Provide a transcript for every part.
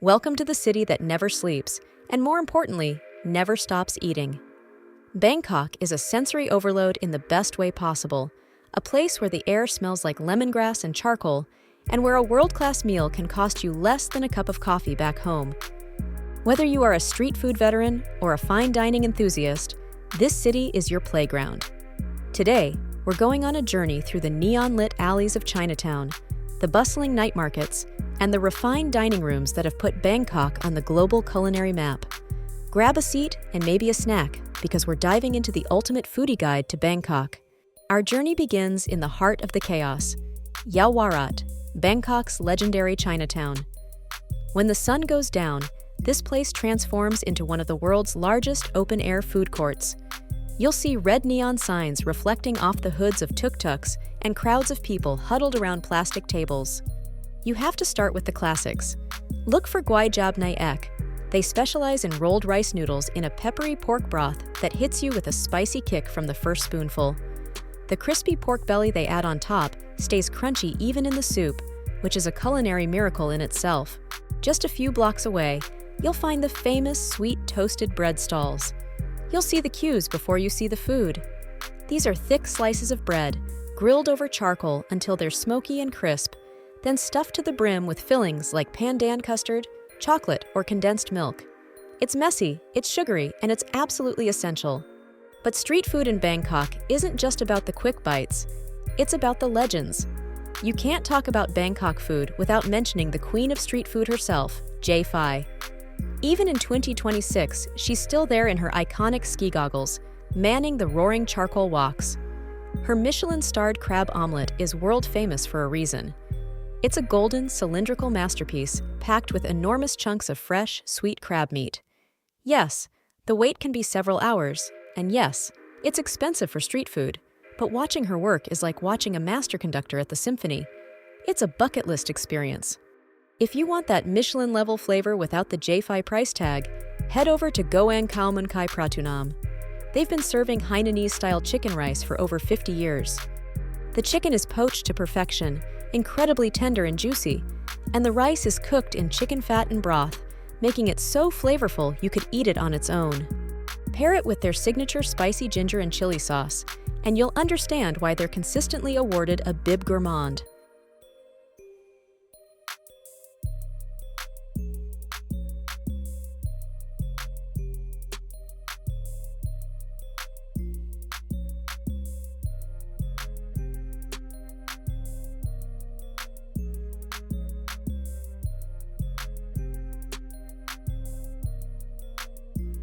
Welcome to the city that never sleeps, and more importantly, never stops eating. Bangkok is a sensory overload in the best way possible, a place where the air smells like lemongrass and charcoal, and where a world-class meal can cost you less than a cup of coffee back home. Whether you are a street food veteran or a fine dining enthusiast, this city is your playground. Today, we're going on a journey through the neon-lit alleys of Chinatown, the bustling night markets, and the refined dining rooms that have put Bangkok on the global culinary map. Grab a seat and maybe a snack, because we're diving into the ultimate foodie guide to Bangkok. Our journey begins in the heart of the chaos, Yaowarat, Bangkok's legendary Chinatown. When the sun goes down, this place transforms into one of the world's largest open-air food courts. You'll see red neon signs reflecting off the hoods of tuk-tuks and crowds of people huddled around plastic tables. You have to start with the classics. Look for Gwai Jab Nai Ek. They specialize in rolled rice noodles in a peppery pork broth that hits you with a spicy kick from the first spoonful. The crispy pork belly they add on top stays crunchy even in the soup, which is a culinary miracle in itself. Just a few blocks away, you'll find the famous sweet toasted bread stalls. You'll see the queues before you see the food. These are thick slices of bread, grilled over charcoal until they're smoky and crisp, then stuffed to the brim with fillings like pandan custard, chocolate, or condensed milk. It's messy, it's sugary, and it's absolutely essential. But street food in Bangkok isn't just about the quick bites, it's about the legends. You can't talk about Bangkok food without mentioning the queen of street food herself, Jay Phi. Even in 2026, she's still there in her iconic ski goggles, manning the roaring charcoal walks. Her Michelin-starred crab omelet is world famous for a reason. It's a golden, cylindrical masterpiece packed with enormous chunks of fresh, sweet crab meat. Yes, the wait can be several hours, and yes, it's expensive for street food, but watching her work is like watching a master conductor at the symphony. It's a bucket list experience. If you want that Michelin-level flavor without the J5 price tag, head over to Goang Khao Man Kai Pratunam. They've been serving Hainanese-style chicken rice for over 50 years. The chicken is poached to perfection, incredibly tender and juicy, and the rice is cooked in chicken fat and broth, making it so flavorful you could eat it on its own. Pair it with their signature spicy ginger and chili sauce, and you'll understand why they're consistently awarded a Bib Gourmand.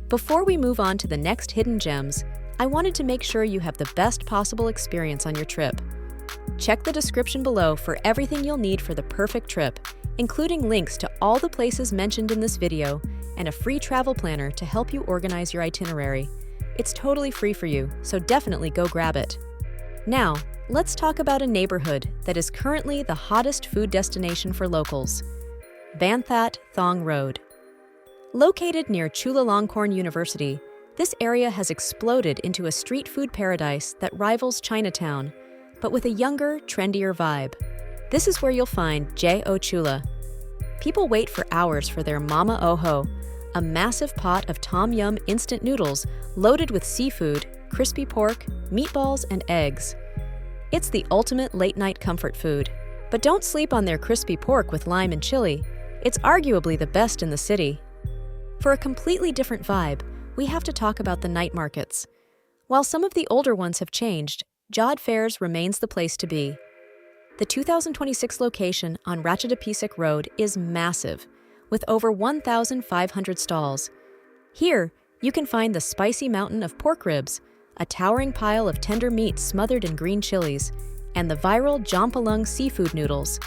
Before we move on to the next hidden gems, I wanted to make sure you have the best possible experience on your trip. Check the description below for everything you'll need for the perfect trip, including links to all the places mentioned in this video and a free travel planner to help you organize your itinerary. It's totally free for you, so definitely go grab it. Now, let's talk about a neighborhood that is currently the hottest food destination for locals: Banthat Thong Road. Located near Chulalongkorn University, this area has exploded into a street food paradise that rivals Chinatown, but with a younger, trendier vibe. This is where you'll find Jay O Chula. People wait for hours for their Mama Oho, a massive pot of tom yum instant noodles loaded with seafood, crispy pork, meatballs, and eggs. It's the ultimate late-night comfort food. But don't sleep on their crispy pork with lime and chili. It's arguably the best in the city. For a completely different vibe, we have to talk about the night markets. While some of the older ones have changed, Jod Fairs remains the place to be. The 2026 location on Ratchadapisak Road is massive, with over 1,500 stalls. Here, you can find the spicy mountain of pork ribs, a towering pile of tender meat smothered in green chilies, and the viral Jampalung seafood noodles.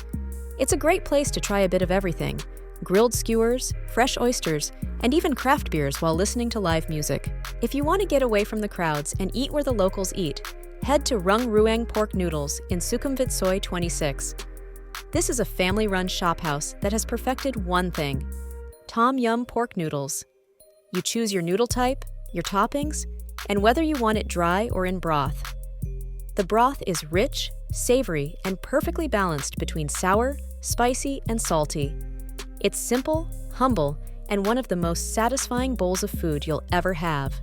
It's a great place to try a bit of everything: grilled skewers, fresh oysters, and even craft beers while listening to live music. If you want to get away from the crowds and eat where the locals eat, head to Rung Ruang Pork Noodles in Sukhumvit Soi 26. This is a family-run shophouse that has perfected one thing: tom yum pork noodles. You choose your noodle type, your toppings, and whether you want it dry or in broth. The broth is rich, savory, and perfectly balanced between sour, spicy, and salty. It's simple, humble, and one of the most satisfying bowls of food you'll ever have.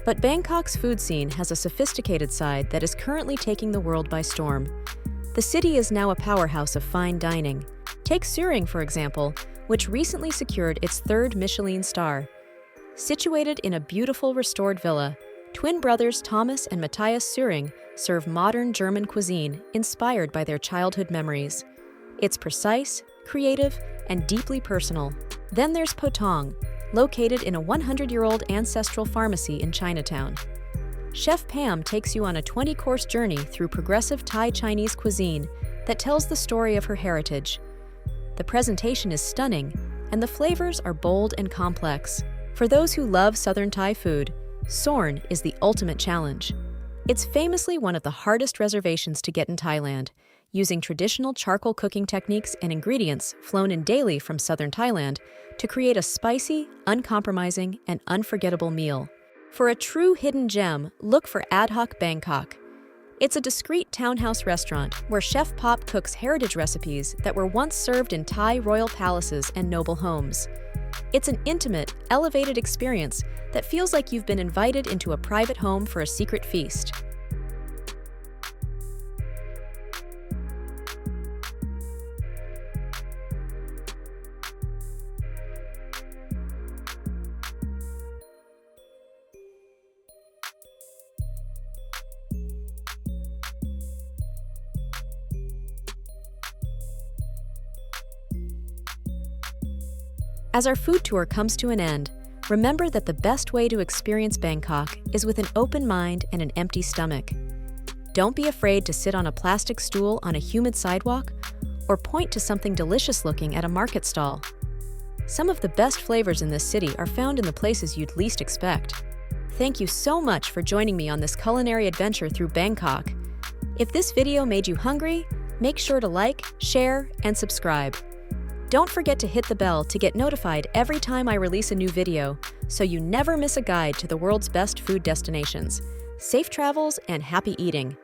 But Bangkok's food scene has a sophisticated side that is currently taking the world by storm. The city is now a powerhouse of fine dining. Take Suring, for example, which recently secured its third Michelin star. Situated in a beautiful restored villa, twin brothers Thomas and Matthias Suring serve modern German cuisine inspired by their childhood memories. It's precise, creative, and deeply personal. Then there's Thong, located in a 100-year-old ancestral pharmacy in Chinatown. Chef Pam takes you on a 20-course journey through progressive Thai Chinese cuisine that tells the story of her heritage. The presentation is stunning, and the flavors are bold and complex. For those who love Southern Thai food, Sorn is the ultimate challenge. It's famously one of the hardest reservations to get in Thailand, using traditional charcoal cooking techniques and ingredients flown in daily from southern Thailand to create a spicy, uncompromising, and unforgettable meal. For a true hidden gem, look for Ad Hoc Bangkok. It's a discreet townhouse restaurant where Chef Pop cooks heritage recipes that were once served in Thai royal palaces and noble homes. It's an intimate, elevated experience that feels like you've been invited into a private home for a secret feast. As our food tour comes to an end, remember that the best way to experience Bangkok is with an open mind and an empty stomach. Don't be afraid to sit on a plastic stool on a humid sidewalk or point to something delicious looking at a market stall. Some of the best flavors in this city are found in the places you'd least expect. Thank you so much for joining me on this culinary adventure through Bangkok. If this video made you hungry, make sure to like, share, and subscribe. Don't forget to hit the bell to get notified every time I release a new video, so you never miss a guide to the world's best food destinations. Safe travels and happy eating!